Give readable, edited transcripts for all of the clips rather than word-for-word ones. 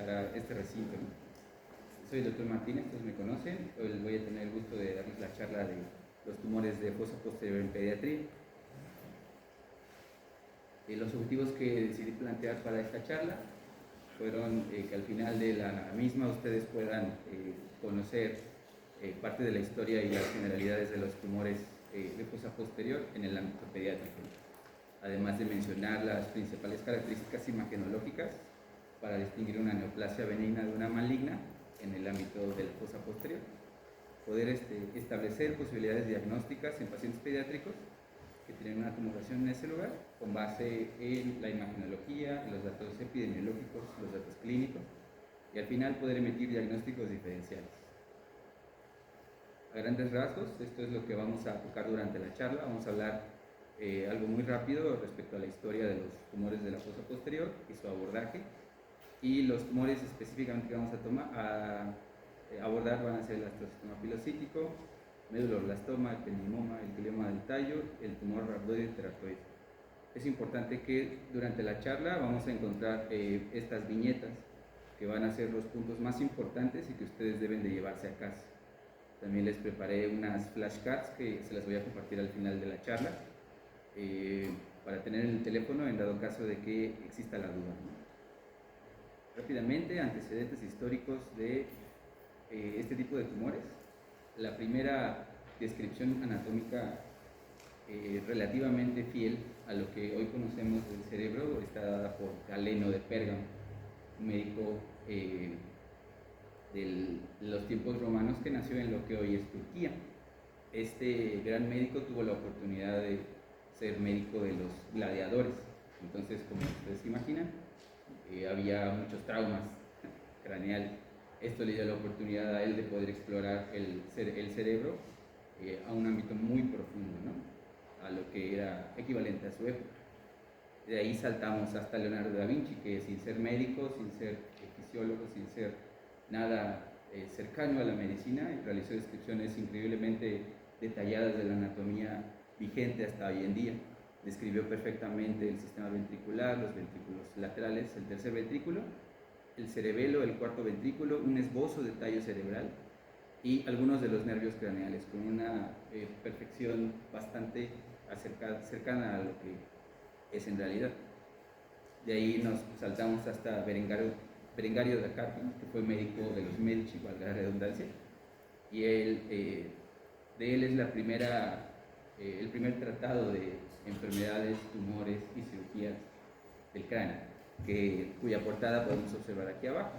ingresar a este recinto, ¿no? Soy el doctor Martínez, todos me conocen. Hoy voy a tener el gusto de darles la charla de los tumores de fosa posterior en pediatría. Los objetivos que decidí plantear para esta charla fueron que al final de la misma ustedes puedan conocer parte de la historia y las generalidades de los tumores de fosa posterior en el ámbito pediátrico, además de mencionar las principales características imagenológicas para distinguir una neoplasia benigna de una maligna en el ámbito de la fosa posterior, poder establecer posibilidades diagnósticas en pacientes pediátricos que tienen una tumoración en ese lugar con base en la imagenología, en los datos epidemiológicos, los datos clínicos, y al final poder emitir diagnósticos diferenciales. A grandes rasgos, esto es lo que vamos a tocar durante la charla. Vamos a hablar algo muy rápido respecto a la historia de los tumores de la fosa posterior y su abordaje, y los tumores específicamente que vamos a abordar van a ser el astrocitoma pilocítico, medulloblastoma, el ependimoma, el glioma del tallo, el tumor rhabdoide teratoide. Es importante que durante la charla vamos a encontrar estas viñetas que van a ser los puntos más importantes y que ustedes deben de llevarse a casa. También les preparé unas flashcards que se las voy a compartir al final de la charla para tener en el teléfono en dado caso de que exista la duda, ¿no? Rápidamente, antecedentes históricos de este tipo de tumores. La primera descripción anatómica relativamente fiel a lo que hoy conocemos del cerebro está dada por Galeno de Pérgamo, un médico de los tiempos romanos que nació en lo que hoy es Turquía. Este gran médico tuvo la oportunidad de ser médico de los gladiadores. Entonces, como ustedes se imaginan, había muchos traumas craneales. Esto le dio la oportunidad a él de poder explorar el cerebro a un ámbito muy profundo, ¿no? A lo que era equivalente a su época. De ahí saltamos hasta Leonardo da Vinci, que sin ser médico, sin ser fisiólogo, sin ser nada cercano a la medicina, realizó descripciones increíblemente detalladas de la anatomía vigente hasta hoy en día. Describió perfectamente el sistema ventricular, los ventrículos laterales, el tercer ventrículo, el cerebelo, el cuarto ventrículo, un esbozo de tallo cerebral y algunos de los nervios craneales, con una perfección bastante cercana a lo que es en realidad. De ahí nos saltamos hasta Berengario da Carpio, que fue médico de los Medici, valga la redundancia, y de él es el primer tratado de enfermedades, tumores y cirugías del cráneo, cuya portada podemos observar aquí abajo.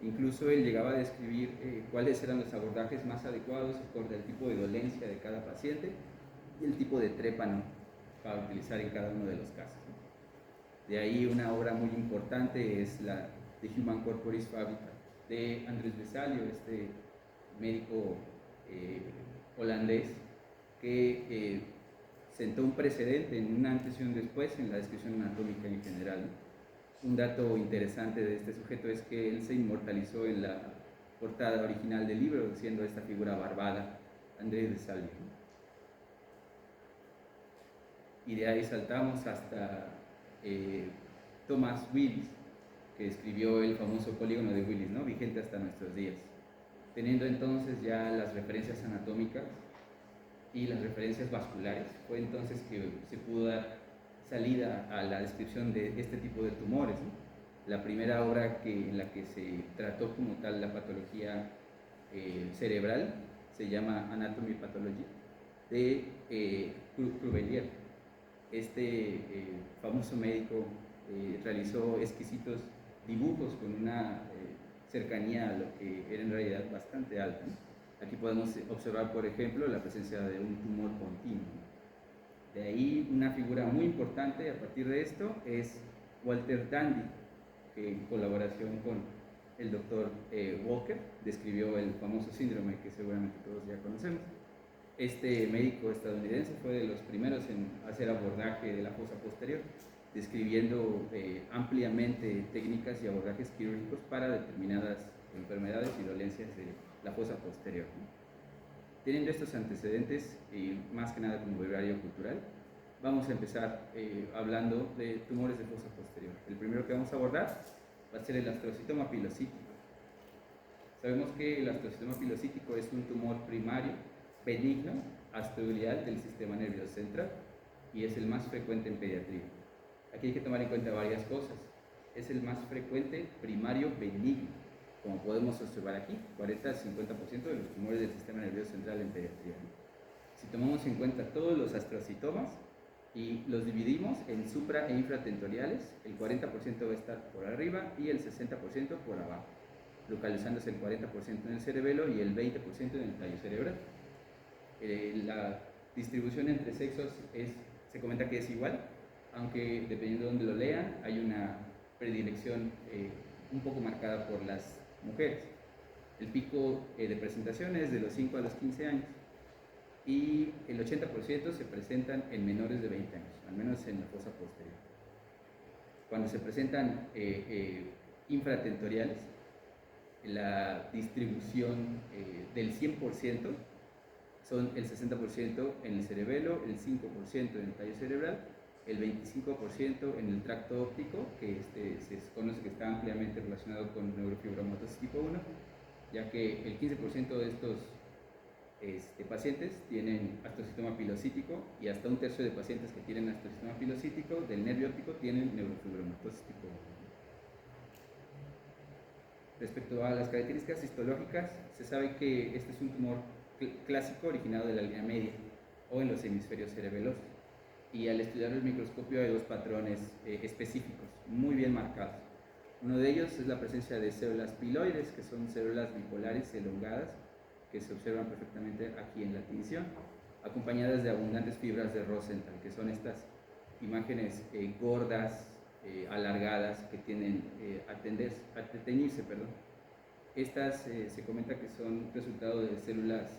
Incluso él llegaba a describir cuáles eran los abordajes más adecuados acorde al tipo de dolencia de cada paciente y el tipo de trépano para utilizar en cada uno de los casos. De ahí una obra muy importante es la The Human Corporis Fabrica de Andrés Vesalio, este médico holandés que sentó un precedente en un antes y un después en la descripción anatómica en general. Un dato interesante de este sujeto es que él se inmortalizó en la portada original del libro, siendo esta figura barbada, Andrés Vesalio. Y de ahí saltamos hasta Thomas Willis, que escribió el famoso polígono de Willis, ¿no? Vigente hasta nuestros días. Teniendo entonces ya las referencias anatómicas y las referencias vasculares, fue entonces que se pudo dar salida a la descripción de este tipo de tumores, ¿no? La primera obra en la que se trató como tal la patología cerebral se llama Anatomy Pathology de Cruvelier. Este famoso médico realizó exquisitos dibujos con una cercanía a lo que era en realidad bastante alta, ¿no? Aquí podemos observar, por ejemplo, la presencia de un tumor continuo. De ahí una figura muy importante a partir de esto es Walter Dandy, que en colaboración con el doctor Walker describió el famoso síndrome que seguramente todos ya conocemos. Este médico estadounidense fue de los primeros en hacer abordaje de la fosa posterior, describiendo ampliamente técnicas y abordajes quirúrgicos para determinadas enfermedades y dolencias de la fosa posterior, ¿no? Teniendo estos antecedentes, y más que nada como breviario cultural, vamos a empezar hablando de tumores de fosa posterior. El primero que vamos a abordar va a ser el astrocitoma pilocítico. Sabemos que el astrocitoma pilocítico es un tumor primario, benigno, astroglial del sistema nervioso central y es el más frecuente en pediatría. Aquí hay que tomar en cuenta varias cosas. Es el más frecuente primario benigno, como podemos observar aquí, 40 al 50% de los tumores del sistema nervioso central en pediatría. Si tomamos en cuenta todos los astrocitomas y los dividimos en supra e infratentoriales, el 40% va a estar por arriba y el 60% por abajo, localizándose el 40% en el cerebelo y el 20% en el tallo cerebral. La distribución entre sexos se comenta que es igual, aunque dependiendo de donde lo lean, hay una predilección un poco marcada por las mujeres. El pico de presentación es de los 5 a los 15 años y el 80% se presentan en menores de 20 años, al menos en la fosa posterior. Cuando se presentan infratentoriales, la distribución del 100% son el 60% en el cerebelo, el 5% en el tallo cerebral, el 25% en el tracto óptico, que se conoce que está ampliamente relacionado con neurofibromatosis tipo 1, ya que el 15% de estos pacientes tienen astrocitoma pilocítico y hasta un tercio de pacientes que tienen astrocitoma pilocítico del nervio óptico tienen neurofibromatosis tipo 1. Respecto a las características histológicas, se sabe que este es un tumor clásico originado de la línea media o en los hemisferios cerebelosos, y al estudiar el microscopio hay dos patrones específicos muy bien marcados. Uno de ellos es la presencia de células piloides, que son células bipolares elongadas que se observan perfectamente aquí en la tinción, acompañadas de abundantes fibras de Rosenthal, que son estas imágenes gordas, alargadas, que tienden a teñirse. Estas se comenta que son resultado de células,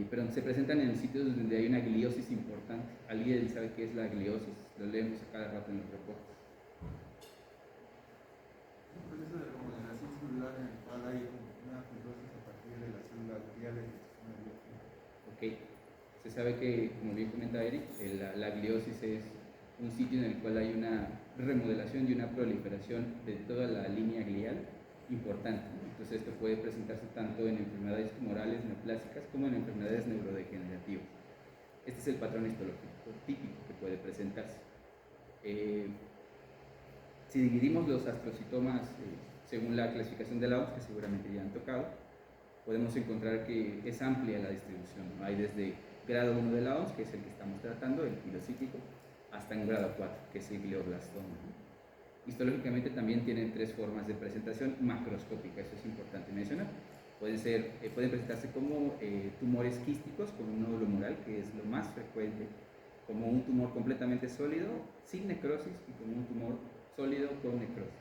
pero se presentan en sitios donde hay una gliosis importante. ¿Alguien sabe qué es la gliosis? Lo leemos a cada rato en los reportes. Un proceso de remodelación celular en el cual hay una fibrosis a partir de las células gliales del sistema nervioso. Ok, se sabe que, como bien comenta Eric, la gliosis es un sitio en el cual hay una remodelación y una proliferación de toda la línea glial importante. Entonces esto puede presentarse tanto en enfermedades tumorales neoplásicas como en enfermedades neurodegenerativas. Este es el patrón histológico típico que puede presentarse. Si dividimos los astrocitomas según la clasificación de la OMS, que seguramente ya han tocado, podemos encontrar que es amplia la distribución, ¿no? Hay desde grado 1 de la OMS, que es el que estamos tratando, el pilocítico, hasta en grado 4, que es el glioblastoma, ¿no? Histológicamente también tienen tres formas de presentación macroscópica, eso es importante mencionar. Pueden presentarse como tumores quísticos con un nódulo humoral, que es lo más frecuente, como un tumor completamente sólido, sin necrosis, y como un tumor sólido con necrosis.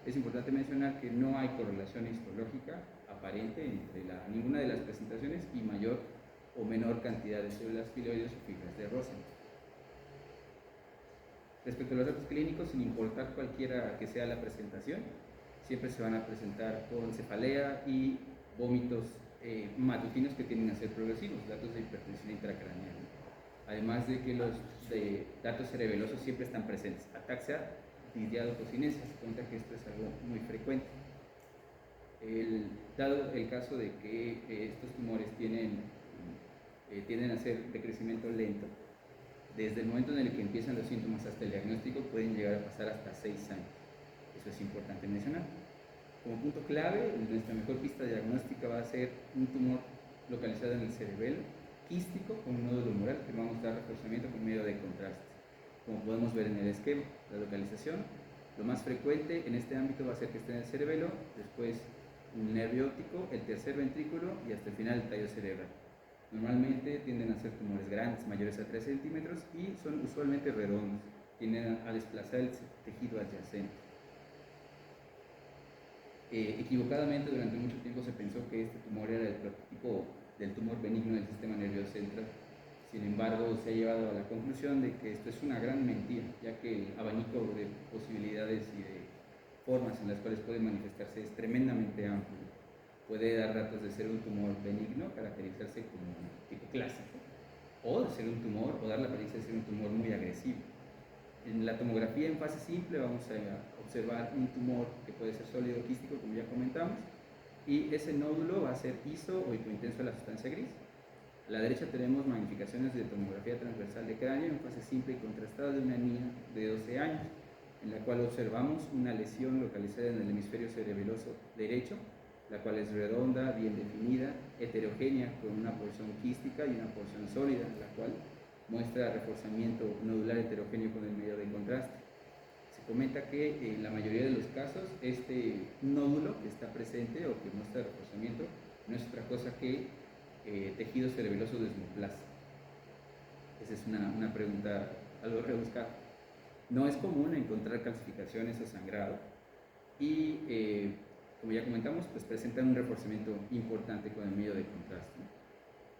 Es importante mencionar que no hay correlación histológica aparente entre ninguna de las presentaciones y mayor o menor cantidad de células piloides o fibras de Rosenthal. Respecto a los datos clínicos, sin importar cualquiera que sea la presentación, siempre se van a presentar con cefalea y vómitos matutinos que tienden a ser progresivos, datos de hipertensión intracraneal. Además de que los datos cerebelosos siempre están presentes, ataxia, disdiadococinesia, se cuenta que esto es algo muy frecuente. Dado el caso de que estos tumores tienden a ser de crecimiento lento, desde el momento en el que empiezan los síntomas hasta el diagnóstico pueden llegar a pasar hasta 6 años. Eso es importante mencionar. Como punto clave, nuestra mejor pista diagnóstica va a ser un tumor localizado en el cerebelo, quístico, con un nódulo humoral que va a mostrar reforzamiento por medio de contraste. Como podemos ver en el esquema, la localización, lo más frecuente en este ámbito va a ser que esté en el cerebelo, después un nervio óptico, el tercer ventrículo y hasta el final el tallo cerebral. Normalmente tienden a ser tumores grandes, mayores a 3 centímetros, y son usualmente redondos, tienden a desplazar el tejido adyacente. Equivocadamente durante mucho tiempo se pensó que este tumor era el prototipo del tumor benigno del sistema nervioso central. Sin embargo, se ha llevado a la conclusión de que esto es una gran mentira, ya que el abanico de posibilidades y de formas en las cuales puede manifestarse es tremendamente amplio. Puede dar datos de ser un tumor benigno, caracterizarse como un tipo clásico, o de ser un tumor, o dar la apariencia de ser un tumor muy agresivo. En la tomografía en fase simple vamos a observar un tumor que puede ser sólido quístico, como ya comentamos, y ese nódulo va a ser ISO o hipointenso de la sustancia gris. A la derecha tenemos magnificaciones de tomografía transversal de cráneo en fase simple y contrastada de una niña de 12 años, en la cual observamos una lesión localizada en el hemisferio cerebeloso derecho, la cual es redonda, bien definida, heterogénea, con una porción quística y una porción sólida, la cual muestra reforzamiento nodular heterogéneo con el medio de contraste. Se comenta que en la mayoría de los casos este nódulo que está presente o que muestra reforzamiento no es otra cosa que tejido cerebeloso desmoplasta. Esa es una pregunta algo rebuscada. No es común encontrar calcificaciones o sangrado y como ya comentamos, pues presentan un reforzamiento importante con el medio de contraste.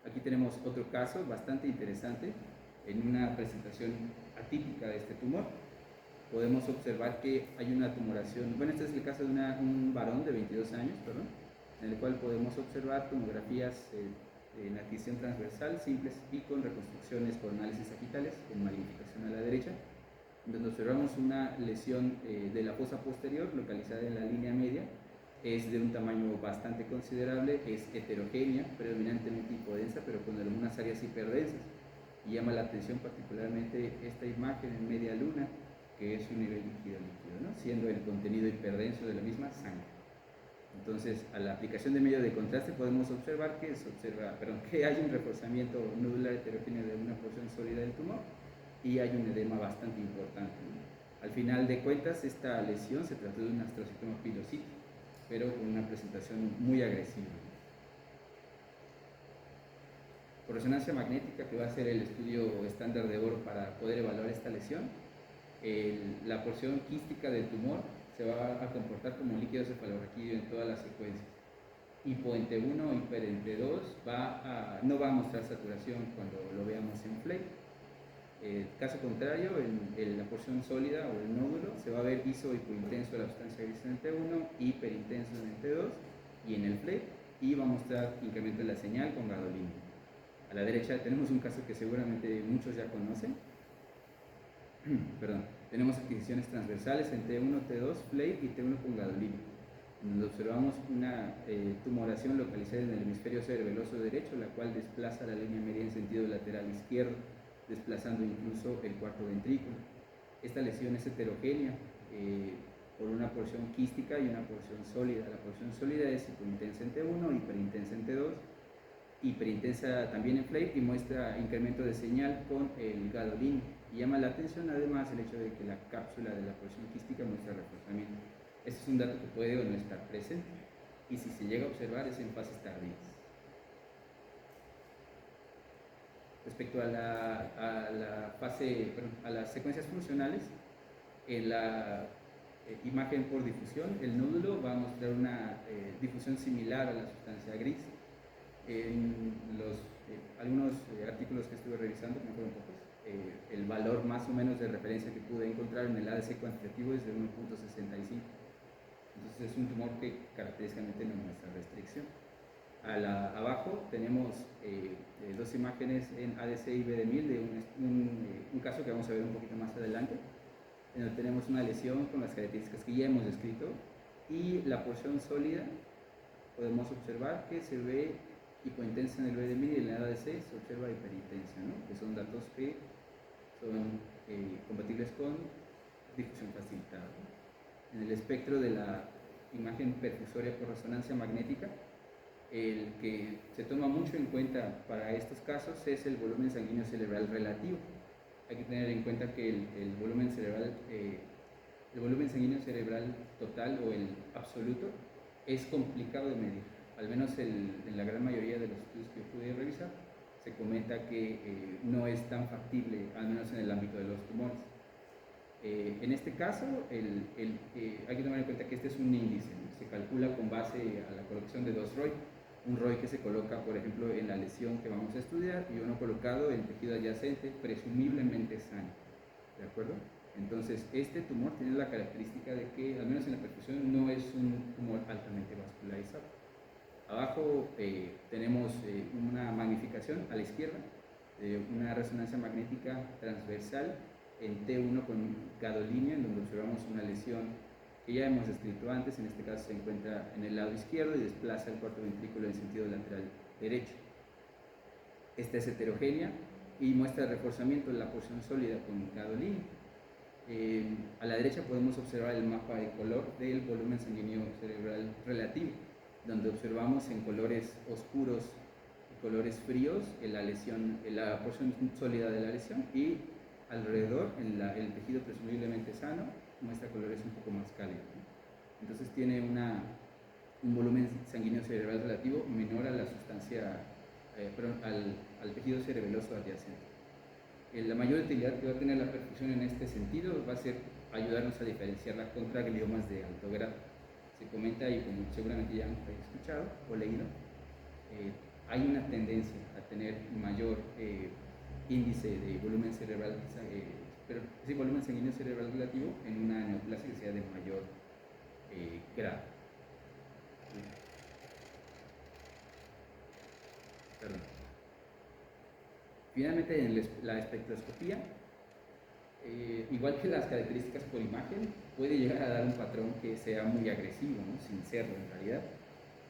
Aquí tenemos otro caso bastante interesante en una presentación atípica de este tumor. Podemos observar que hay una tumoración, bueno, este es el caso de un varón de 22 años, perdón, en el cual podemos observar tomografías en adquisición transversal simples y con reconstrucciones por análisis sagitales en magnificación a la derecha, donde observamos una lesión de la fosa posterior localizada en la línea media. Es de un tamaño bastante considerable, es heterogénea, predominantemente hipodensa, pero con algunas áreas hiperdensas. Y llama la atención particularmente esta imagen en media luna, que es un nivel líquido-líquido, ¿no? Siendo el contenido hiperdenso de la misma sangre. Entonces, a la aplicación de medio de contraste podemos observar que, que hay un reforzamiento nodular heterogéneo de una porción sólida del tumor y hay un edema bastante importante, ¿no? Al final de cuentas, esta lesión se trató de un astrocitoma pilosítico, pero con una presentación muy agresiva. Por resonancia magnética, que va a ser el estudio estándar de oro para poder evaluar esta lesión, la porción quística del tumor se va a comportar como un líquido cefalorraquídeo en todas las secuencias. Hipoente 1, hiperente 2 no va a mostrar saturación cuando lo veamos en FLEI. Caso contrario, en la porción sólida o el nódulo se va a ver iso hipointenso de la sustancia gris en el T1, hiperintenso en el T2 y en el FLEI, y va a mostrar incremento de la señal con gadolinium. A la derecha tenemos un caso que seguramente muchos ya conocen. Perdón. Tenemos adquisiciones transversales en T1, T2, FLEI y T1 con gadolinium, donde observamos una tumoración localizada en el hemisferio cerebeloso derecho, la cual desplaza la línea media en sentido lateral izquierdo, desplazando incluso el cuarto ventrículo. Esta lesión es heterogénea por una porción quística y una porción sólida. La porción sólida es hipointensa en T1, hiperintensa en T2, hiperintensa también en FLEI y muestra incremento de señal con el gadolinium. Y llama la atención además el hecho de que la cápsula de la porción quística muestra reforzamiento. Este es un dato que puede o no estar presente, y si se llega a observar es en fases tardías. Respecto a las secuencias funcionales, en la imagen por difusión, el nódulo va a mostrar una difusión similar a la sustancia gris. En algunos artículos que estuve revisando, no fueron pocos, el valor más o menos de referencia que pude encontrar en el ADC cuantitativo es de 1.65. Entonces es un tumor que característicamente no muestra restricción. Abajo tenemos dos imágenes en ADC y B de 1000 de un caso que vamos a ver un poquito más adelante, en donde tenemos una lesión con las características que ya hemos descrito, y la porción sólida podemos observar que se ve hipointensa en el B de 1000 y en el ADC se observa hiperintensa, ¿no? Que son datos que son compatibles con difusión facilitada. En el espectro de la imagen perfusoria por resonancia magnética, el que se toma mucho en cuenta para estos casos es el volumen sanguíneo cerebral relativo. Hay que tener en cuenta que el volumen sanguíneo cerebral total o el absoluto es complicado de medir. Al menos en la gran mayoría de los estudios que pude revisar, se comenta que no es tan factible, al menos en el ámbito de los tumores. En este caso, hay que tomar en cuenta que este es un índice, ¿no? Se calcula con base a la colocación de dos ROI. Un ROI que se coloca, por ejemplo, en la lesión que vamos a estudiar y uno colocado en tejido adyacente, presumiblemente sano. ¿De acuerdo? Entonces, este tumor tiene la característica de que, al menos en la perfusión, no es un tumor altamente vascularizado. Abajo tenemos una magnificación a la izquierda, una resonancia magnética transversal en T1 con gadolinio, en donde observamos una lesión que ya hemos descrito antes. En este caso se encuentra en el lado izquierdo y desplaza el cuarto ventrículo en sentido lateral derecho. Esta es heterogénea y muestra reforzamiento de la porción sólida con gadolinio. A la derecha podemos observar el mapa de color del volumen sanguíneo cerebral relativo, donde observamos en colores oscuros y colores fríos la lesión, la porción sólida de la lesión, y alrededor el tejido presumiblemente sano muestra colores un poco más cálidos, ¿no? Entonces tiene un volumen sanguíneo cerebral relativo menor a la sustancia, al tejido cerebeloso adyacente. La mayor utilidad que va a tener la perfusión en este sentido va a ser ayudarnos a diferenciarla contra gliomas de alto grado. Se comenta, y como seguramente ya han escuchado o leído, hay una tendencia a tener mayor índice de volumen cerebral, volumen sanguíneo cerebral relativo en una neoplasia que sea de mayor grado. Perdón. Finalmente, en la espectroscopía, igual que las características por imagen, puede llegar a dar un patrón que sea muy agresivo, ¿no? Sin serlo en realidad.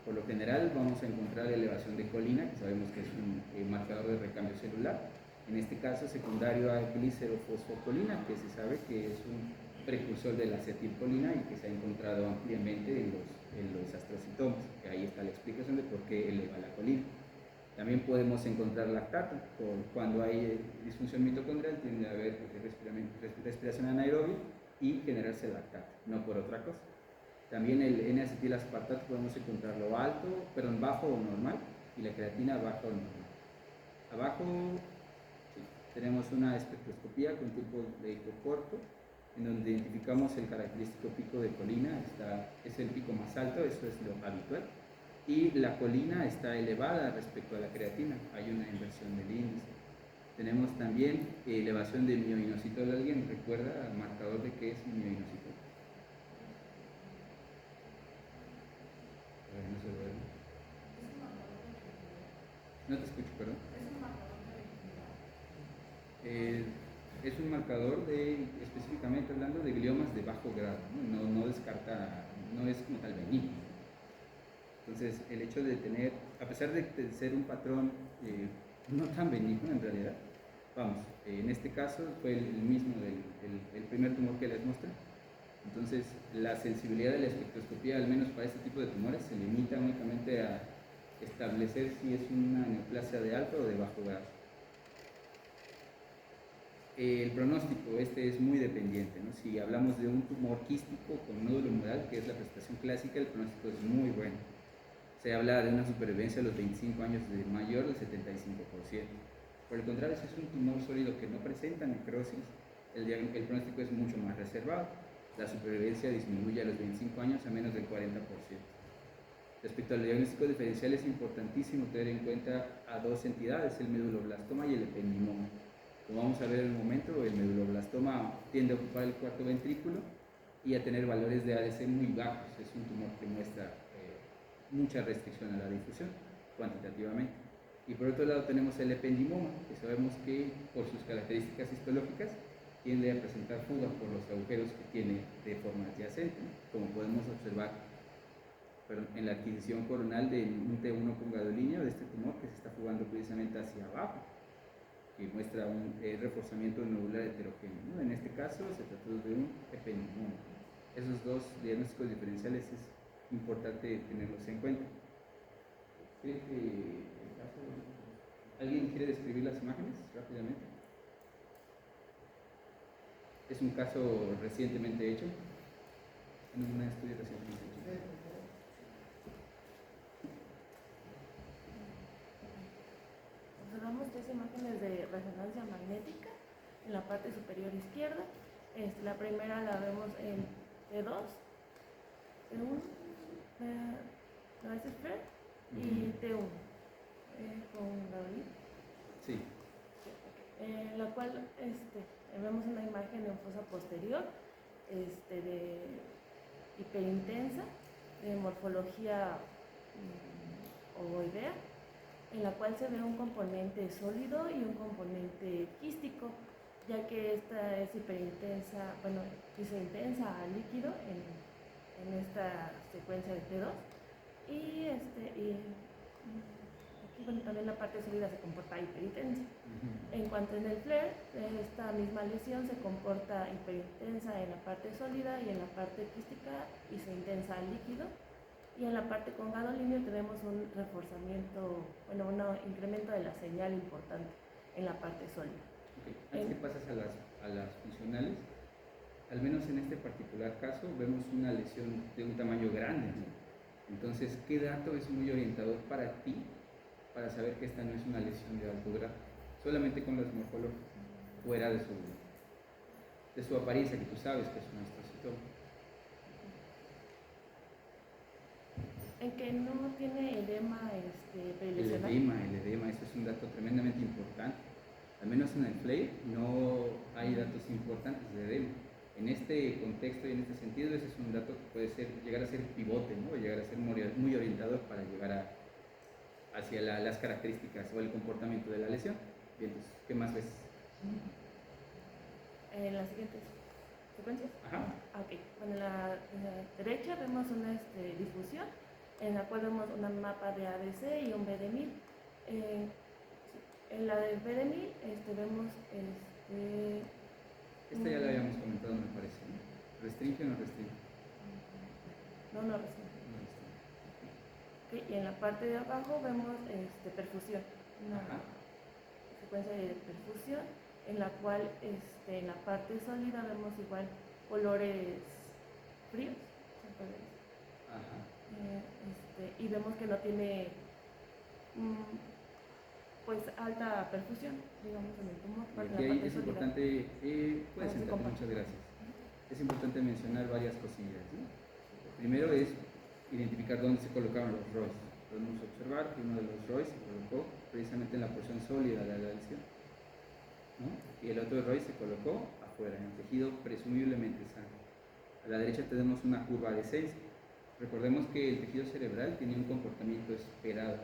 Por lo general vamos a encontrar elevación de colina, que sabemos que es un marcador de recambio celular. En este caso secundario a glicerofosfocolina, que se sabe que es un precursor de la acetilcolina y que se ha encontrado ampliamente en los astrocitomas, que ahí está la explicación de por qué eleva la colina. También podemos encontrar lactato. Cuando hay disfunción mitocondrial tiende a haber respiración anaerobia y generarse lactato, no por otra cosa. También el N-acetilaspartato podemos encontrarlo bajo o normal, y la creatina baja o normal. Abajo sí, tenemos una espectroscopía con tipo de eco corto, en donde identificamos el característico pico de colina. Es el pico más alto, eso es lo habitual, y la colina está elevada respecto a la creatina, hay una inversión del índice. Tenemos también elevación del mioinositol. ¿Alguien recuerda el marcador de qué es el mioinositol? No se ve. No te escucho, perdón. Es un marcador específicamente hablando de gliomas de bajo grado, ¿no? No descarta, no es como tal benigno. Entonces, el hecho de tener, a pesar de ser un patrón no tan benigno en realidad, en este caso fue el mismo del primer tumor que les mostré. Entonces, la sensibilidad de la espectroscopía, al menos para este tipo de tumores, se limita únicamente a establecer si es una neoplasia de alto o de bajo grado. El pronóstico, es muy dependiente, ¿no? Si hablamos de un tumor quístico con nódulo humoral, que es la presentación clásica, el pronóstico es muy bueno. Se habla de una supervivencia a los 25 años de mayor del 75%. Por el contrario, si es un tumor sólido que no presenta necrosis, el pronóstico es mucho más reservado. La supervivencia disminuye a los 25 años a menos del 40%. Respecto al diagnóstico diferencial, es importantísimo tener en cuenta a dos entidades, el meduloblastoma y el ependimoma. Como vamos a ver en un momento, el meduloblastoma tiende a ocupar el cuarto ventrículo y a tener valores de ADC muy bajos. Es un tumor que muestra mucha restricción a la difusión cuantitativamente. Y por otro lado tenemos el ependimoma, que sabemos que por sus características histológicas tiende a presentar fuga por los agujeros que tiene de forma adyacente, como podemos observar en la adquisición coronal de un T1 con gadolinio de este tumor, que se está fugando precisamente hacia abajo, que muestra un reforzamiento nodular heterogéneo, ¿no? En este caso se trató de un ependimoma. Esos dos diagnósticos diferenciales es importante tenerlos en cuenta. ¿Alguien quiere describir las imágenes rápidamente? Es un caso recientemente hecho, en un estudio recientemente hecho. Observamos tres imágenes de resonancia magnética en la parte superior izquierda. La primera la vemos en T2, T1, y T1 con Gabriel. Sí. En la cual vemos una imagen en fosa posterior de hiperintensa, de morfología ovoidea, en la cual se ve un componente sólido y un componente quístico. ya que esta es hiperintensa, bueno, intensa a líquido en esta secuencia de T2. Y, aquí, bueno, también la parte sólida se comporta hiperintensa. En cuanto en el flare, esta misma lesión se comporta hiperintensa en la parte sólida y en la parte quística y se intensa al líquido. Y en la parte con gadolíneo tenemos un reforzamiento, bueno, un incremento de la señal importante en la parte sólida. Okay. Antes que pases a las funcionales, al menos en este particular caso, vemos una lesión de un tamaño grande, ¿no? Entonces, ¿qué dato es muy orientador para ti para saber que esta no es una lesión de alto grado? Solamente con las morfologías, fuera de su apariencia, que tú sabes que es un astrocitoma. En que no tiene edema perilesional. El edema, eso es un dato tremendamente importante. Al menos en el flare no hay datos importantes de edema. En este contexto y en este sentido, ese es un dato que puede llegar a ser pivote, ¿no? Llegar a ser muy orientador para llegar hacia las características o el comportamiento de la lesión. Bien, entonces, ¿qué más ves? En las siguientes secuencias. Ajá. Ok, bueno, en la derecha vemos una difusión en la cual vemos un mapa de ADC y un B de 1000. En la de B de 1000 vemos Esta ya la habíamos comentado, me parece, ¿no? ¿Restringe o no restringe? No restringe. No restringe. Okay, y en la parte de abajo vemos perfusión, una secuencia de perfusión en la cual en la parte sólida vemos igual colores fríos, se puede decir. Ajá. Y vemos que no tiene pues alta perfusión, digamos, en el tumor. Y aquí ahí es importante, puedes sentarte, muchas gracias. Es importante mencionar varias cosillas, ¿no? Primero es identificar dónde se colocaron los ROIs. Podemos observar que uno de los ROIs se colocó precisamente en la porción sólida de la lesión, ¿no? Y el otro ROI se colocó afuera, en el tejido presumiblemente sano. A la derecha tenemos una curva de descenso. Recordemos que el tejido cerebral tiene un comportamiento esperado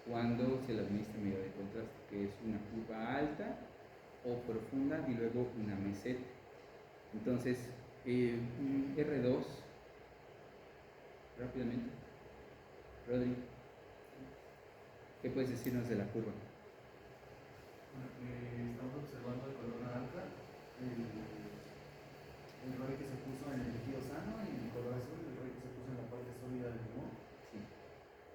cuando se le administra medida de contraste, que es una curva alta o profunda y luego una meseta. Entonces, R2, rápidamente, Rodri, ¿qué puedes decirnos de la curva? Estamos observando el color naranja, el ROI que se puso en el tejido sano y el color azul, el ROI que se puso en la parte sólida del tumor. Sí.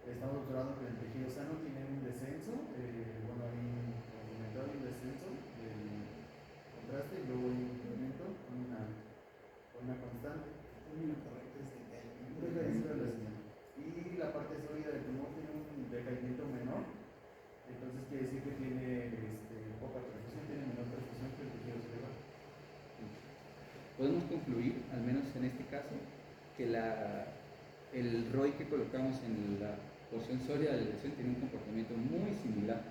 Estamos observando que el tejido sano tiene un descenso, bueno, hay un descenso del contraste y luego un incremento con una constante. Y la parte sólida del tumor tiene un decaimiento menor, entonces quiere decir que tiene poca perfusión, tiene menor perfusión que el tejido cerebral. Podemos concluir, al menos en este caso, que el ROI que colocamos en la porción sólida de la lesión tiene un comportamiento muy similar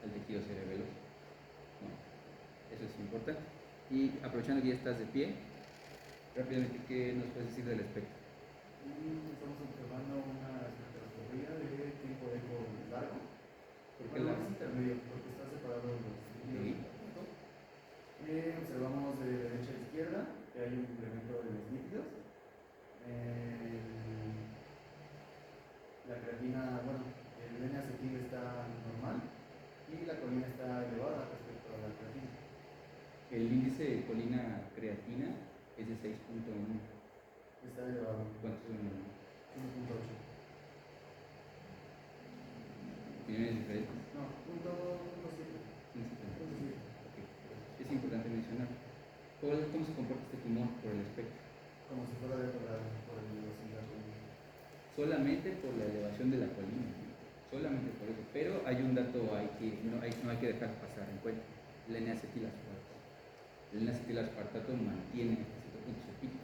al tejido cerebeloso, ¿no? Eso es importante. Y aprovechando que ya estás de pie, rápidamente, ¿qué nos puedes decir del espectro? Estamos observando una espectroscopía de tiempo de eco largo. ¿Por qué Bueno, largo? es intermedio, porque está separado los líquidos. Observamos de derecha a izquierda que hay un incremento de los líquidos. La creatina, bueno, el N-acetil está normal y la colina está elevada respecto a la creatina. El índice de colina-creatina es de 6.1. Está elevado. ¿Cuánto es? 1.8. ¿Opiniones diferentes? No, 0.7. Okay. Es importante mencionar. ¿Cómo se comporta este tumor por el espectro? Como si fuera de por el oscilatorio. Solamente por la elevación de la colina, solamente por eso. Pero hay un dato que no hay que dejar pasar en cuenta: el N-acetilaspartato. El N-acetilaspartato mantiene hasta cierto punto su pico.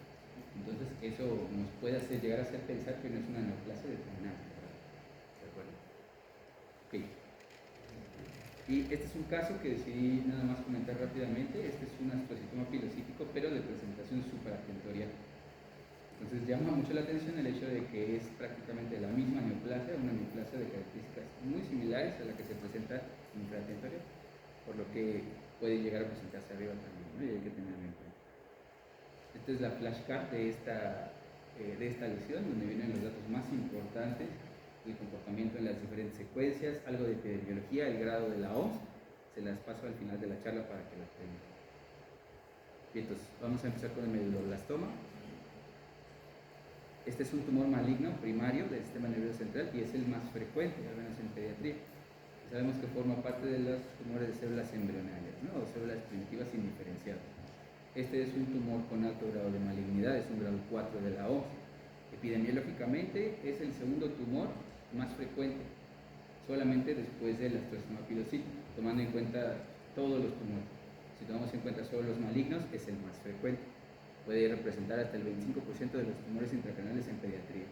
Entonces, eso nos puede llegar a hacer pensar que no es una neoplasia determinada. ¿De acuerdo? Ok. Y este es un caso que decidí nada más comentar rápidamente. Este es un astrocitoma pilocítico, pero de presentación superatentorial. Entonces llama mucho la atención el hecho de que es prácticamente la misma neoplasia, una neoplasia de características muy similares a la que se presenta infratentorial. por lo que puede llegar a presentarse arriba también, ¿no? Y hay que tenerlo en cuenta. Esta es la flashcard de esta lesión, donde vienen los datos más importantes, el comportamiento en las diferentes secuencias, algo de epidemiología, el grado de la OMS, se las paso al final de la charla para que la tengan. Bien, entonces vamos a empezar con el medulloblastoma. Este es un tumor maligno primario del sistema nervioso central y es el más frecuente, al menos en pediatría. Sabemos que forma parte de los tumores de células embrionarias, ¿no? O células primitivas indiferenciadas. Este es un tumor con alto grado de malignidad, es un grado 4 de la OMS. Epidemiológicamente es el segundo tumor más frecuente, solamente después del astrosoma pilosítico, tomando en cuenta todos los tumores. Si tomamos en cuenta solo los malignos, es el más frecuente. Puede representar hasta el 25% de los tumores intracraniales en pediatría.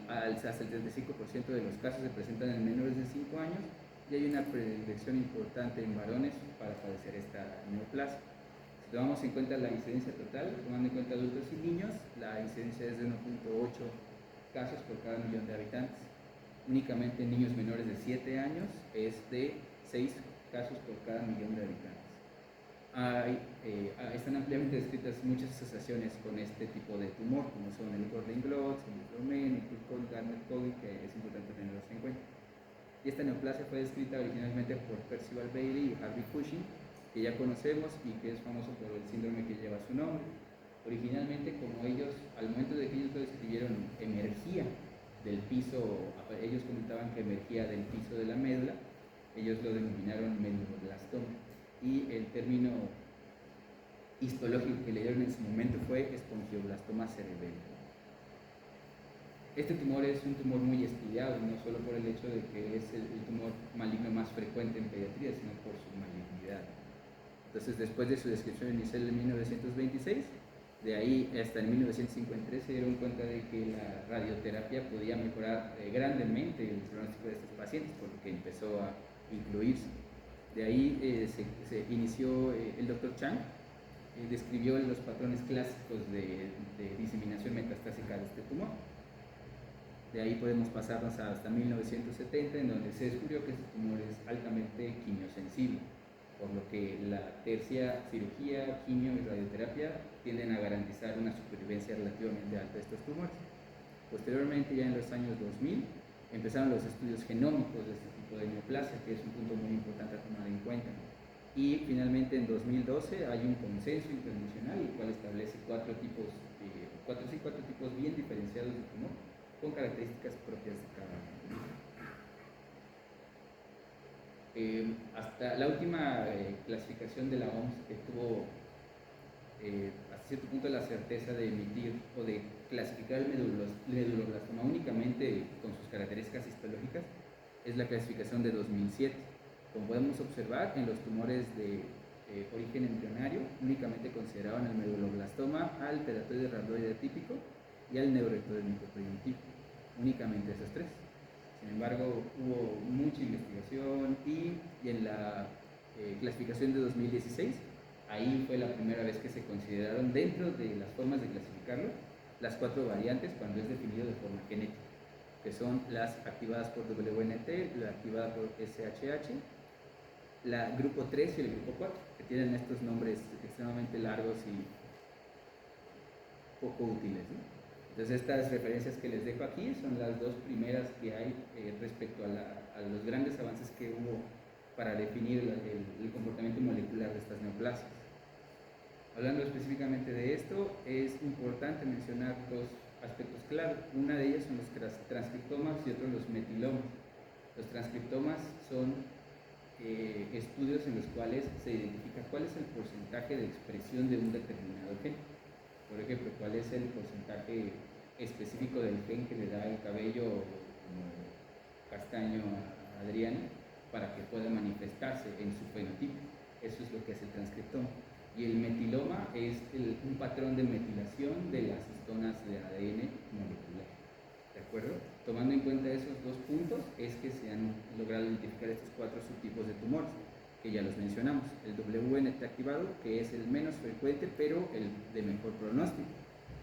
Hasta el 35% de los casos se presentan en menores de 5 años y hay una predilección importante en varones para padecer esta neoplasia. Si tomamos en cuenta la incidencia total, tomando en cuenta adultos y niños, la incidencia es de 1.8 casos por cada millón de habitantes. Únicamente en niños menores de 7 años es de 6 casos por cada millón de habitantes. Están ampliamente descritas muchas asociaciones con este tipo de tumor, como son el Gordon-Glotz, el Micromen, el Turcot-Garner-Coggi, que es importante tenerlos en cuenta. Y esta neoplasia fue descrita originalmente por Percival Bailey y Harvey Cushing, que ya conocemos y que es famoso por el síndrome que lleva su nombre. Originalmente, como ellos, al momento de que ellos lo describieron, emergía del piso, ellos comentaban que emergía del piso de la médula, ellos lo denominaron medulloblastoma. Y el término histológico que le dieron en su momento fue espongioblastoma cerebelli. Este tumor es un tumor muy estudiado, no solo por el hecho de que es el tumor maligno más frecuente en pediatría, sino por su malignidad. Entonces, después de su descripción inicial en 1926, de ahí hasta el 1953 se dieron cuenta de que la radioterapia podía mejorar grandemente el pronóstico de estos pacientes, por lo que empezó a incluirse. De ahí se inició el Dr. Chang, describió los patrones clásicos de diseminación metastásica de este tumor. De ahí podemos pasarnos hasta 1970, en donde se descubrió que este tumor es altamente quimiosensible, por lo que la tercia cirugía, quimio y radioterapia tienden a garantizar una supervivencia relativamente alta de estos tumores. Posteriormente, ya en los años 2000, empezaron los estudios genómicos de este tipo de neoplasia, que es un punto muy importante a tomar en cuenta. Y finalmente en 2012 hay un consenso internacional, el cual establece cuatro tipos bien diferenciados de tumor, con características propias de cada uno. Hasta la última clasificación de la OMS que tuvo hasta cierto punto la certeza de emitir o de clasificar el medulloblastoma únicamente con sus características histológicas es la clasificación de 2007. Como podemos observar, en los tumores de origen embrionario únicamente consideraban el medulloblastoma, al teratoide rhabdoide atípico y al neuroectodérmico primitivo, únicamente esos tres. Sin embargo, hubo mucha investigación y en la clasificación de 2016, ahí fue la primera vez que se consideraron dentro de las formas de clasificarlo las 4 variantes cuando es definido de forma genética, que son las activadas por WNT, la activada por SHH, la grupo 3 y el grupo 4, que tienen estos nombres extremadamente largos y poco útiles, ¿no? Entonces, estas referencias que les dejo aquí son las 2 primeras que hay respecto a los grandes avances que hubo para definir el comportamiento molecular de estas neoplasias. Hablando específicamente de esto, es importante mencionar 2 aspectos clave. Una de ellas son los transcriptomas y otro los metilomas. Los transcriptomas son estudios en los cuales se identifica cuál es el porcentaje de expresión de un determinado gen. Por ejemplo, cuál es el porcentaje específico del gen que le da el cabello castaño a Adriana para que pueda manifestarse en su fenotipo. Eso es lo que es el transcriptoma. Y el metiloma es un patrón de metilación de las histonas de ADN molecular. ¿De acuerdo? Tomando en cuenta esos 2 puntos, es que se han logrado identificar estos 4 subtipos de tumores, que ya los mencionamos. El WNT activado, que es el menos frecuente, pero el de mejor pronóstico.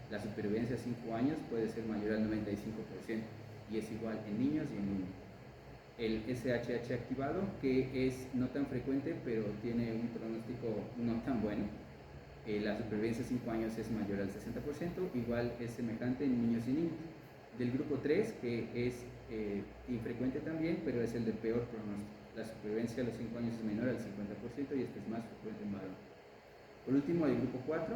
La supervivencia a 5 años puede ser mayor al 95% y es igual en niños y en niños. el SHH activado, que es no tan frecuente, pero tiene un pronóstico no tan bueno. La supervivencia a 5 años es mayor al 60%, igual es semejante en niños y niñas. Del grupo 3, que es infrecuente también, pero es el de peor pronóstico. La supervivencia a los 5 años es menor al 50% y este es más frecuente en varón. Por último, el grupo 4,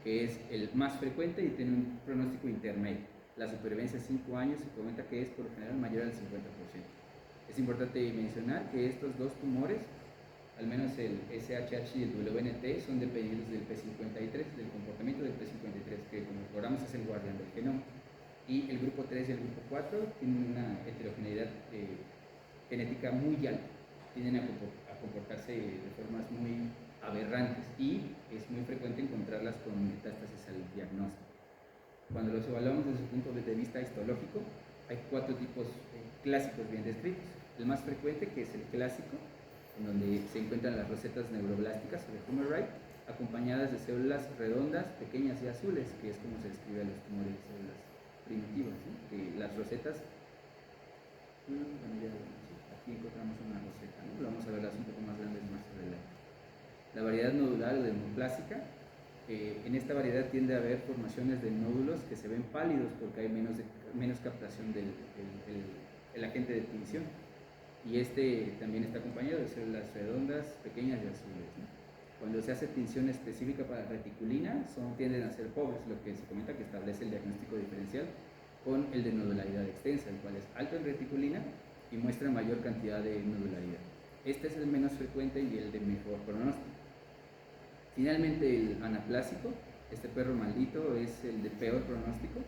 que es el más frecuente y tiene un pronóstico intermedio. La supervivencia a 5 años se comenta que es por lo general mayor al 50%. Es importante mencionar que estos dos tumores, al menos el SHH y el WNT, son dependientes del P53, del comportamiento del P53, que como recordamos es el guardián del genoma. Y el grupo 3 y el grupo 4 tienen una heterogeneidad genética muy alta, tienden a comportarse de formas muy aberrantes y es muy frecuente encontrarlas con metástasis al diagnóstico. Cuando los evaluamos desde el punto de vista histológico, hay 4 tipos clásicos bien descritos. El más frecuente, que es el clásico, en donde se encuentran las rosetas neuroblásticas o de Hummerite, acompañadas de células redondas, pequeñas y azules, que es como se describe a los tumores de células primitivas, ¿sí? Que las rosetas, aquí encontramos una roseta, ¿no? Vamos a verlas un poco más grandes más adelante. La variedad nodular o demoplásica, en esta variedad tiende a haber formaciones de nódulos que se ven pálidos porque hay menos captación del el agente de tinción. Y este también está acompañado de células redondas, pequeñas y azules, ¿no? Cuando se hace tinción específica para reticulina, tienden a ser pobres, lo que se comenta que establece el diagnóstico diferencial con el de nodularidad extensa, el cual es alto en reticulina y muestra mayor cantidad de nodularidad. Este es el menos frecuente y el de mejor pronóstico. Finalmente, el anaplásico, este perro maldito, es el de peor pronóstico.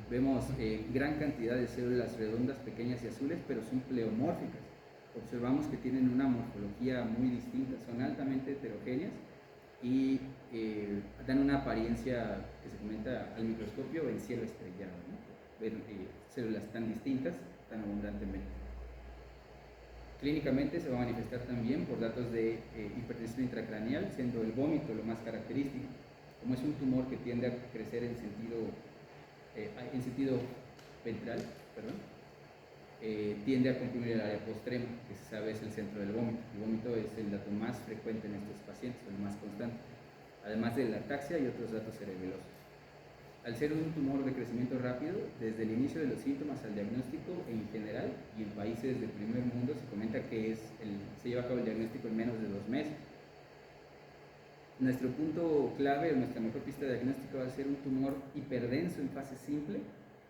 Vemos gran cantidad de células redondas, pequeñas y azules, pero son pleomórficas. Observamos que tienen una morfología muy distinta, son altamente heterogéneas y dan una apariencia que se comenta al microscopio en cielo estrellado, ¿no? Ver células tan distintas, tan abundantemente. Clínicamente se va a manifestar también por datos de hipertensión intracraneal, siendo el vómito lo más característico. Como es un tumor que tiende a crecer en sentido ventral, tiende a comprimir el área postrema, que se sabe es el centro del vómito. El vómito es el dato más frecuente en estos pacientes, el más constante, además de la ataxia y otros datos cerebelosos. Al ser un tumor de crecimiento rápido, desde el inicio de los síntomas al diagnóstico en general y en países del primer mundo se comenta que se lleva a cabo el diagnóstico en menos de 2 meses. Nuestro punto clave o nuestra mejor pista de diagnóstico va a ser un tumor hiperdenso en fase simple,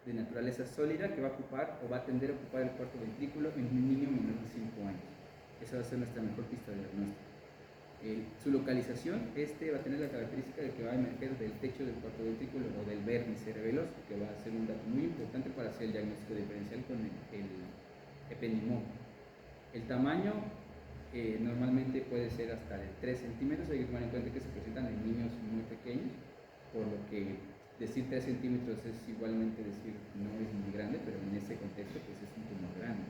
de naturaleza sólida, que va a ocupar o va a tender a ocupar el cuarto ventrículo en un niño menor de 5 años. Esa va a ser nuestra mejor pista de diagnóstico. Su localización, va a tener la característica de que va a emerger del techo del cuarto ventrículo o del vértice cerebeloso, que va a ser un dato muy importante para hacer el diagnóstico diferencial con el ependimoma. El tamaño normalmente puede ser hasta de 3 centímetros, hay que tomar en cuenta que se presentan en niños muy pequeños, por lo que decir 3 centímetros es igualmente decir no es muy grande, pero en ese contexto pues es un tumor grande.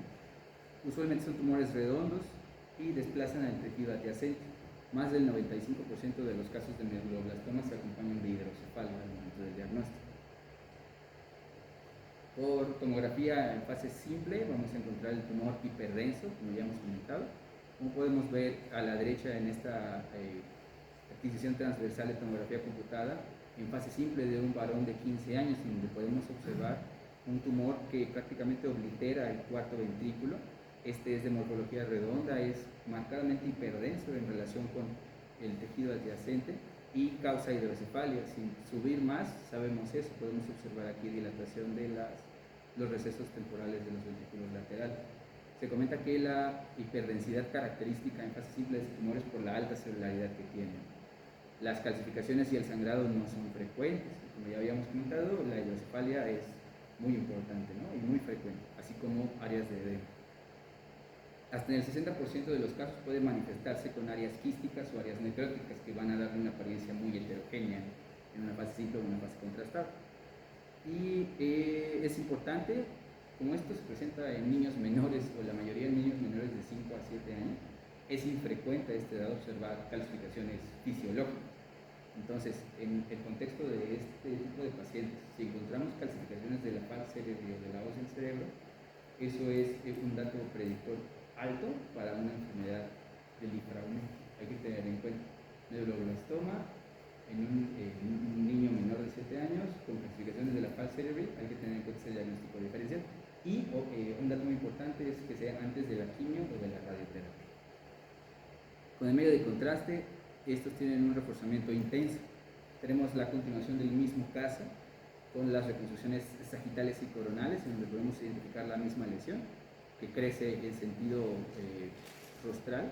Usualmente son tumores redondos y desplazan al tejido adyacente. Más del 95% de los casos de neuroblastoma se acompañan de hidrocefalia al momento del diagnóstico. Por tomografía en fase simple vamos a encontrar el tumor hiperdenso, como ya hemos comentado. Como podemos ver a la derecha en esta adquisición transversal de tomografía computada, en fase simple de un varón de 15 años, en donde podemos observar un tumor que prácticamente oblitera el cuarto ventrículo. Este es de morfología redonda, es marcadamente hiperdenso en relación con el tejido adyacente y causa hidrocefalia. Sin subir más, sabemos eso, podemos observar aquí dilatación de los recesos temporales de los ventrículos laterales. Se comenta que la hiperdensidad característica en fase simple de este tumor es por la alta celularidad que tiene. Las calcificaciones y el sangrado no son frecuentes, como ya habíamos comentado, la hidrocefalia es muy importante, ¿no? Y muy frecuente, así como áreas de edema. Hasta en el 60% de los casos puede manifestarse con áreas quísticas o áreas necróticas que van a darle una apariencia muy heterogénea en una fase simple o en una fase contrastada. Y es importante, como esto se presenta en niños menores o la mayoría de niños menores de 5 a 7 años, es infrecuente a esta edad observar calcificaciones fisiológicas. Entonces, en el contexto de este tipo de pacientes, si encontramos calcificaciones de la falsa cerebro o de la hoz del cerebro, Eso es un dato predictor alto para una enfermedad del infrahúmero. Hay que tener en cuenta neuroblastoma en un niño menor de 7 años con calcificaciones de la faz cerebral. Hay que tener en cuenta ese diagnóstico diferencial. Y un dato muy importante es que sea antes de la quimio o de la radioterapia. Con el medio de contraste, estos tienen un reforzamiento intenso. Tenemos la continuación del mismo caso con las reconstrucciones sagitales y coronales, en donde podemos identificar la misma lesión que crece en sentido rostral,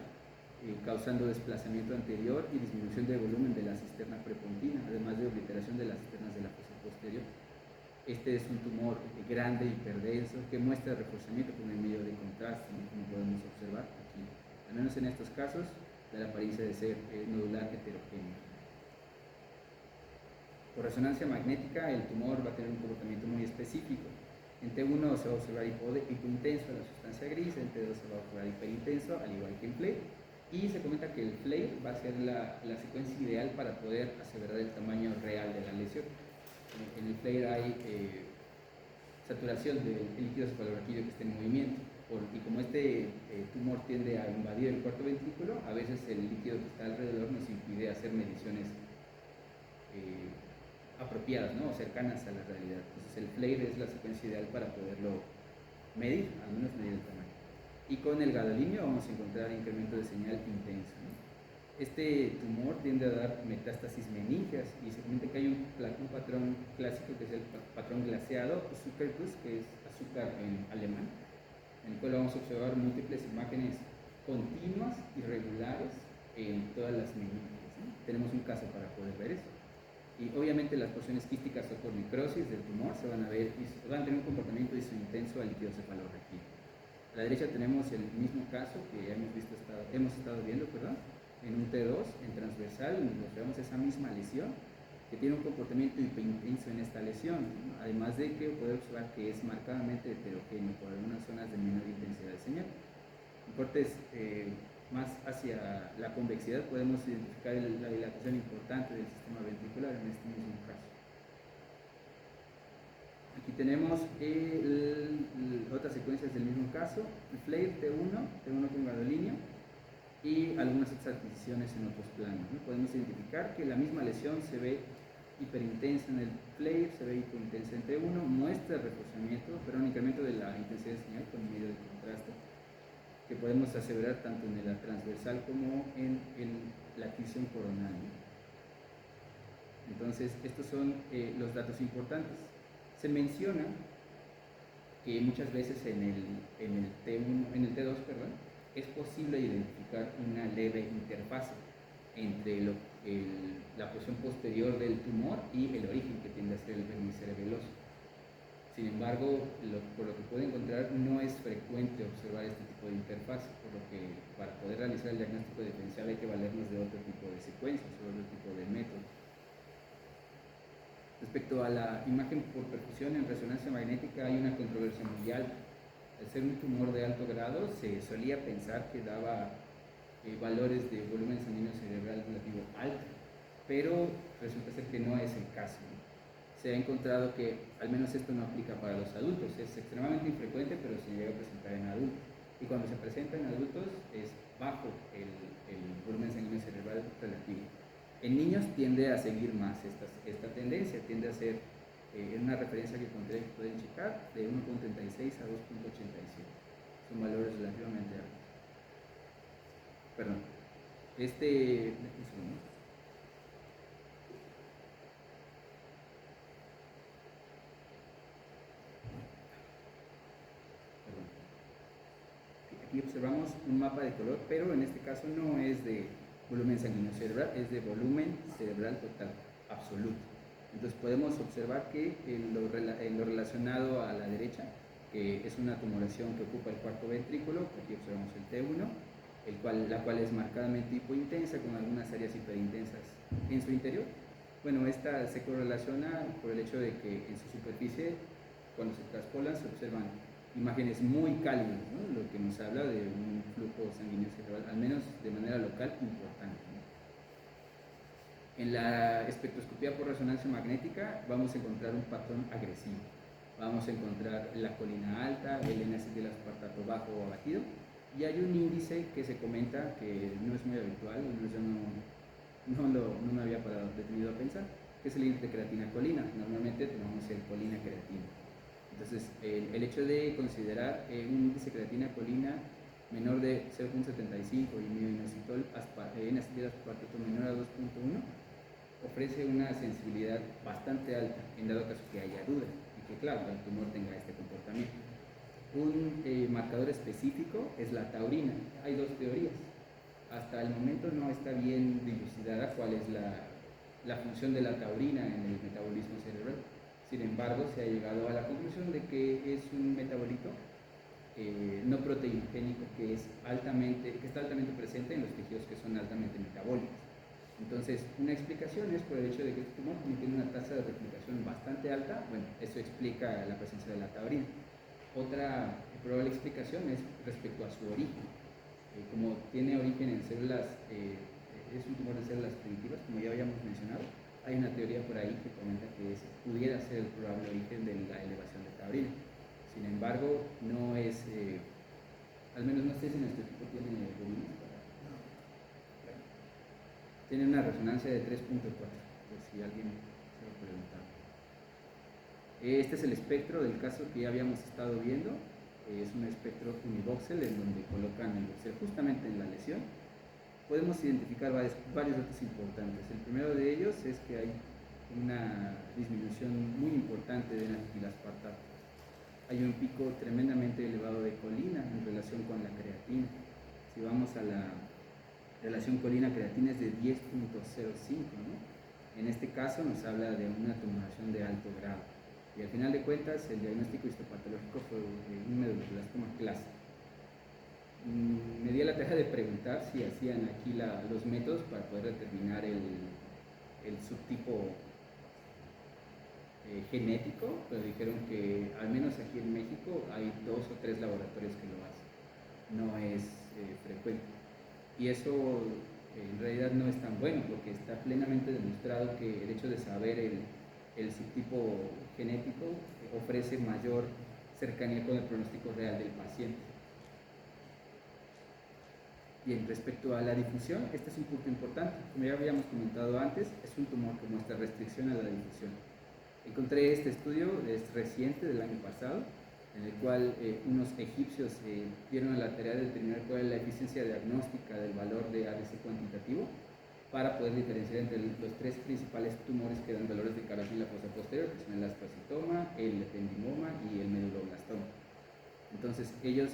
causando desplazamiento anterior y disminución de volumen de la cisterna prepontina, además de obliteración de las cisternas de la fosa posterior. Este es un tumor grande, hiperdenso, que muestra reforzamiento con el medio de contraste, ¿no? Como podemos observar aquí, al menos en estos casos, da la apariencia de ser nodular heterogéneo. Por resonancia magnética, el tumor va a tener un comportamiento muy específico. En T1 se va a observar hipointenso la sustancia gris, en T2 se va a observar hiperintenso, al igual que en FLAIR. Y se comenta que el FLAIR va a ser la secuencia ideal para poder aseverar el tamaño real de la lesión. En el FLAIR hay saturación del líquido cefalorraquídeo que está en movimiento. Y como este tumor tiende a invadir el cuarto ventrículo, a veces el líquido que está alrededor nos impide hacer mediciones apropiadas, ¿no? O cercanas a la realidad. Entonces el FLAIR es la secuencia ideal para poderlo medir, al menos medir el tamaño. Y con el gadolinio vamos a encontrar incremento de señal intenso, ¿no? Este tumor tiende a dar metástasis meníngeas y se comenta que hay un patrón clásico que es el patrón glaseado, Zuckerguss, que es azúcar en alemán, en el cual vamos a observar múltiples imágenes continuas y regulares en todas las meninges, ¿no? Tenemos un caso para poder ver eso. Y obviamente las porciones quísticas o por necrosis del tumor se van a ver y van a tener un comportamiento intenso al líquido cefalorraquídeo. A la derecha tenemos el mismo caso que ya hemos estado viendo, en un T2, en transversal, donde observamos esa misma lesión que tiene un comportamiento hiperintenso en esta lesión, ¿no? Además de que poder observar que es marcadamente heterogéneo por algunas zonas de menor intensidad de señal. En cortes más hacia la convexidad podemos identificar la dilatación importante del sistema ventricular en este mismo caso. Aquí tenemos otras secuencias del mismo caso, el FLAIR T1 con gadolinio y algunas otras adquisiciones en otros planos, ¿no? Podemos identificar que la misma lesión se ve hiperintensa en el FLAIR, se ve hiperintensa en T1, muestra reforzamiento, pero un incremento de la intensidad de señal con medio de contraste, que podemos aseverar tanto en la transversal como en la adquisición coronal, ¿no? Entonces, estos son los datos importantes. Se menciona que muchas veces en el T2, es posible identificar una leve interfase entre la porción posterior del tumor y el origen que tiende a ser el vértice cerebeloso. Sin embargo, por lo que puede encontrar, no es frecuente observar este tipo de interfaz, por lo que para poder realizar el diagnóstico diferencial hay que valernos de otro tipo de secuencias o otro tipo de métodos. Respecto a la imagen por perfusión en resonancia magnética, hay una controversia mundial. Al ser un tumor de alto grado, se solía pensar que daba valores de volumen sanguíneo cerebral relativo alto, pero resulta ser que no es el caso, ¿no? Se ha encontrado que al menos esto no aplica para los adultos, es extremadamente infrecuente, pero se llega a presentar en adultos. Y cuando se presenta en adultos es bajo el volumen sanguíneo cerebral relativo. En niños tiende a seguir más esta tendencia, tiende a ser en una referencia que encontré que pueden checar de 1.36 a 2.87. Son valores relativamente altos. Perdón. Un segundo. Aquí observamos un mapa de color, pero en este caso no es de volumen sanguíneo cerebral, es de volumen cerebral total, absoluto. Entonces podemos observar que en lo relacionado a la derecha, que es una tumoración que ocupa el cuarto ventrículo, aquí observamos el T1, la cual es marcadamente hipointensa con algunas áreas hiperintensas en su interior. Bueno, esta se correlaciona por el hecho de que en su superficie, cuando se traspolan, se observan imágenes muy cálidas, ¿no? Lo que nos habla de un flujo sanguíneo cerebral, al menos de manera local, importante, ¿no? En la espectroscopía por resonancia magnética vamos a encontrar un patrón agresivo. vamos a encontrar la colina alta, el N-acetil aspartato bajo o abatido, y hay un índice que se comenta que no es muy habitual, yo no me había detenido a pensar, que es el índice de creatina-colina. Normalmente tomamos el colina-creatina. Entonces, el hecho de considerar un índice creatina-colina menor de 0.75 y mioinositol N-acetil aspartato menor a 2.1 ofrece una sensibilidad bastante alta en dado caso que haya duda y que, claro, el tumor tenga este comportamiento. Un marcador específico es la taurina. Hay dos teorías. Hasta el momento no está bien dilucidada cuál es la función de la taurina en el metabolismo cerebral. Sin embargo, se ha llegado a la conclusión de que es un metabolito no proteinogénico que está altamente presente en los tejidos que son altamente metabólicos. Entonces, una explicación es por el hecho de que este tumor tiene una tasa de replicación bastante alta. Bueno, eso explica la presencia de la taurina. Otra probable explicación es respecto a su origen. Como tiene origen en células, es un tumor de células primitivas, como ya habíamos mencionado, hay una teoría por ahí que comenta que pudiera ser el probable origen de la elevación de taurina. Sin embargo, no es, al menos no sé si nuestro equipo tiene volúmenes para... Tiene una resonancia de 3.4, por si alguien se lo preguntaba. Este es el espectro del caso que ya habíamos estado viendo. Es un espectro univoxel en donde colocan el voxel justamente en la lesión. Podemos identificar varios datos importantes. El primero de ellos es que hay una disminución muy importante de N-acetil aspartato. Hay un pico tremendamente elevado de colina en relación con la creatina. Si vamos a la relación colina-creatina es de 10.05, ¿no? En este caso nos habla de una tumoración de alto grado. Y al final de cuentas, el diagnóstico histopatológico fue un medulloblastoma clásico. Me di a la tarea de preguntar si hacían aquí los métodos para poder determinar el subtipo genético, pero dijeron que al menos aquí en México hay 2 o 3 laboratorios que lo hacen. No es frecuente. Y eso en realidad no es tan bueno, porque está plenamente demostrado que el hecho de saber el subtipo genético ofrece mayor cercanía con el pronóstico real del paciente. Bien, respecto a la difusión, este es un punto importante. Como ya habíamos comentado antes, es un tumor que muestra restricción a la difusión. Encontré este estudio, es reciente, del año pasado, en el cual unos egipcios dieron a la tarea de determinar cuál es la eficiencia diagnóstica del valor de ADC cuantitativo para poder diferenciar entre los 3 principales tumores que dan valores de carotida fosa posterior, que son el astrocitoma, el ependimoma y el meduloblastoma. Entonces ellos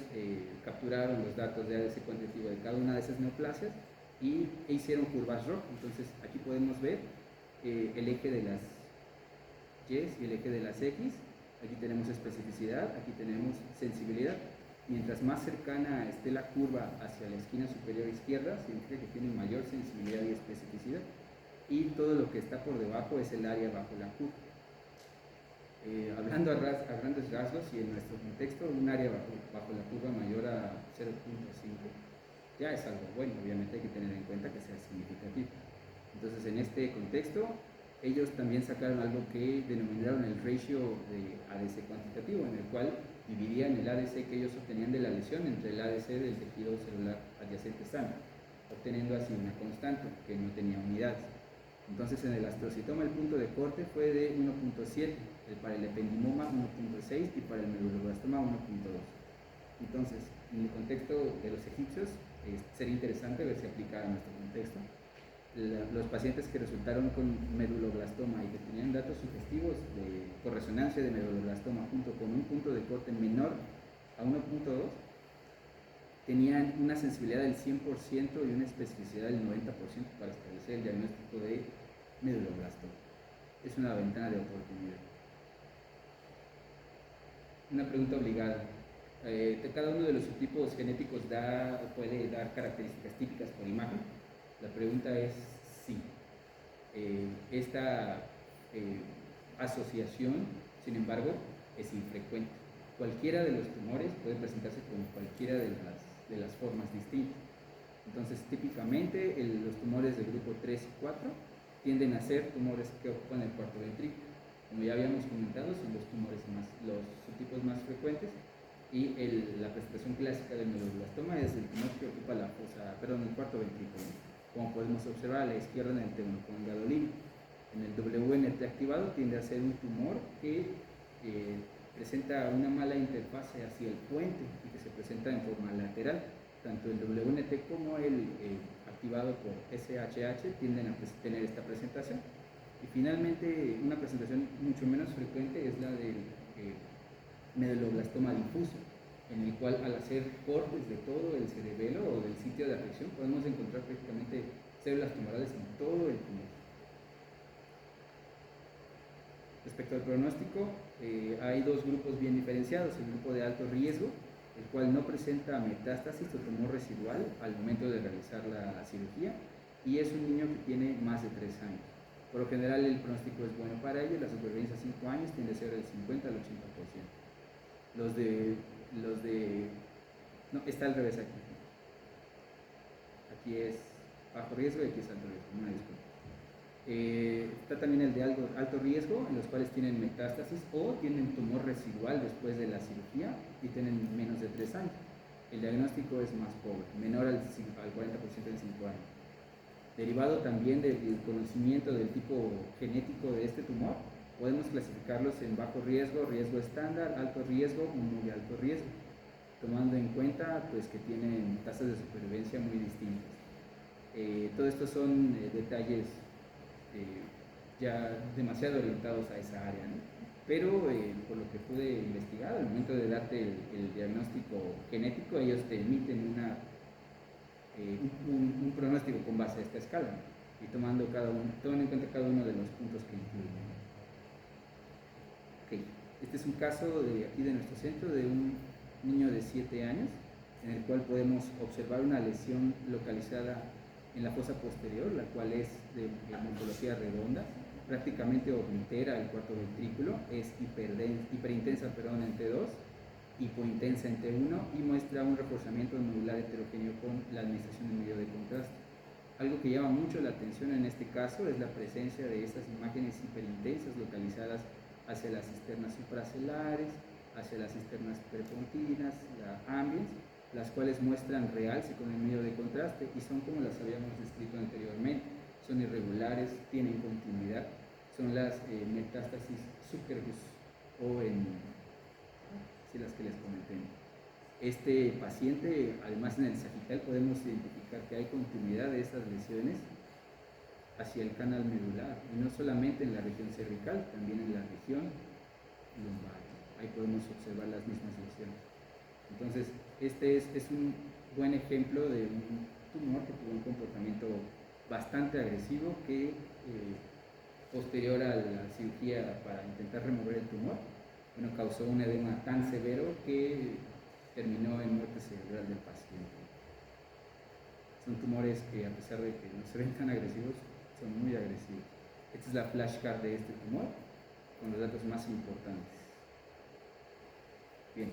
capturaron los datos de ADC cuantitativo de cada una de esas neoplasias e hicieron curvas ROC. Entonces aquí podemos ver el eje de las Y y el eje de las X. Aquí tenemos especificidad, aquí tenemos sensibilidad. Mientras más cercana esté la curva hacia la esquina superior izquierda, significa que tiene mayor sensibilidad y especificidad. Y todo lo que está por debajo es el área bajo la curva. Hablando a grandes rasgos y en nuestro contexto, un área bajo la curva mayor a 0.5 ya es algo bueno. Obviamente hay que tener en cuenta que sea significativo. Entonces, en este contexto, ellos también sacaron algo que denominaron el ratio de ADC cuantitativo, en el cual dividían el ADC que ellos obtenían de la lesión entre el ADC del tejido celular adyacente sano, obteniendo así una constante que no tenía unidades. Entonces, en el astrocitoma el punto de corte fue de 1.7, para el ependimoma 1.6 y para el meduloblastoma 1.2. Entonces, en el contexto de los egipcios, sería interesante ver si aplica a nuestro contexto. Los pacientes que resultaron con meduloblastoma y que tenían datos sugestivos por resonancia de meduloblastoma junto con un punto de corte menor a 1.2 tenían una sensibilidad del 100% y una especificidad del 90% para establecer el diagnóstico de meduloblastoma. Es una ventana de oportunidad. Una pregunta obligada. ¿Cada uno de los subtipos genéticos puede dar características típicas por imagen? La pregunta es sí. Esta asociación, sin embargo, es infrecuente. Cualquiera de los tumores puede presentarse con cualquiera de las formas distintas. Entonces, típicamente los tumores del grupo 3 y 4 tienden a ser tumores que ocupan el cuarto ventrículo. Como ya habíamos comentado, son los subtipos más frecuentes, y la presentación clásica del medulloblastoma es el tumor que ocupa el cuarto ventrículo, como podemos observar a la izquierda en el teumoconio gadolino. En el WNT activado tiende a ser un tumor que presenta una mala interfase hacia el puente y que se presenta en forma lateral. Tanto el WNT como el activado por SHH tienden a tener esta presentación. Y finalmente, una presentación mucho menos frecuente es la del medulloblastoma difuso, en el cual, al hacer cortes de todo el cerebelo o del sitio de afección, podemos encontrar prácticamente células tumorales en todo el tumor. Respecto al pronóstico, hay dos grupos bien diferenciados: el grupo de alto riesgo, el cual no presenta metástasis o tumor residual al momento de realizar la cirugía, y es un niño que tiene más de 3 años. Por lo general, el pronóstico es bueno para ello. La supervivencia a 5 años tiende a ser del 50 al 80%. No, está al revés aquí. Aquí es bajo riesgo y aquí es alto riesgo. Una disculpa. Está también el de alto riesgo, en los cuales tienen metástasis o tienen tumor residual después de la cirugía y tienen menos de 3 años. El diagnóstico es más pobre, menor al 40% en 5 años. Derivado también del conocimiento del tipo genético de este tumor, podemos clasificarlos en bajo riesgo, riesgo estándar, alto riesgo o muy alto riesgo, tomando en cuenta pues, que tienen tasas de supervivencia muy distintas. Todo esto son detalles ya demasiado orientados a esa área, ¿no? Pero por lo que pude investigar, al momento de darte el diagnóstico genético, ellos te emiten un pronóstico con base a esta escala, ¿no? Y tomando en cuenta cada uno de los puntos que incluyen. Okay. Este es un caso aquí de nuestro centro de un niño de 7 años, en el cual podemos observar una lesión localizada en la fosa posterior, la cual es de morfología redonda, prácticamente oblitera el cuarto ventrículo, es hiperintensa en T2, hipointensa en T1 y muestra un reforzamiento medular heterogéneo con la administración de medio de contraste. Algo que llama mucho la atención en este caso es la presencia de estas imágenes hiperintensas localizadas hacia las cisternas supracelares, hacia las cisternas prepontinas, la ambiens, las cuales muestran realce con el medio de contraste y son como las habíamos descrito anteriormente. Son irregulares, tienen continuidad, son las metástasis subtergus o las que les comenté. Este paciente, además en el sagital podemos identificar que hay continuidad de estas lesiones hacia el canal medular, y no solamente en la región cervical, también en la región lumbar. Ahí podemos observar las mismas lesiones. Entonces, este es un buen ejemplo de un tumor que tuvo un comportamiento bastante agresivo que, posterior a la cirugía para intentar remover el tumor, causó un edema tan severo que terminó en muerte cerebral del paciente. Son tumores que, a pesar de que no se ven tan agresivos, son muy agresivos. Esta es la flashcard de este tumor con los datos más importantes. Bien.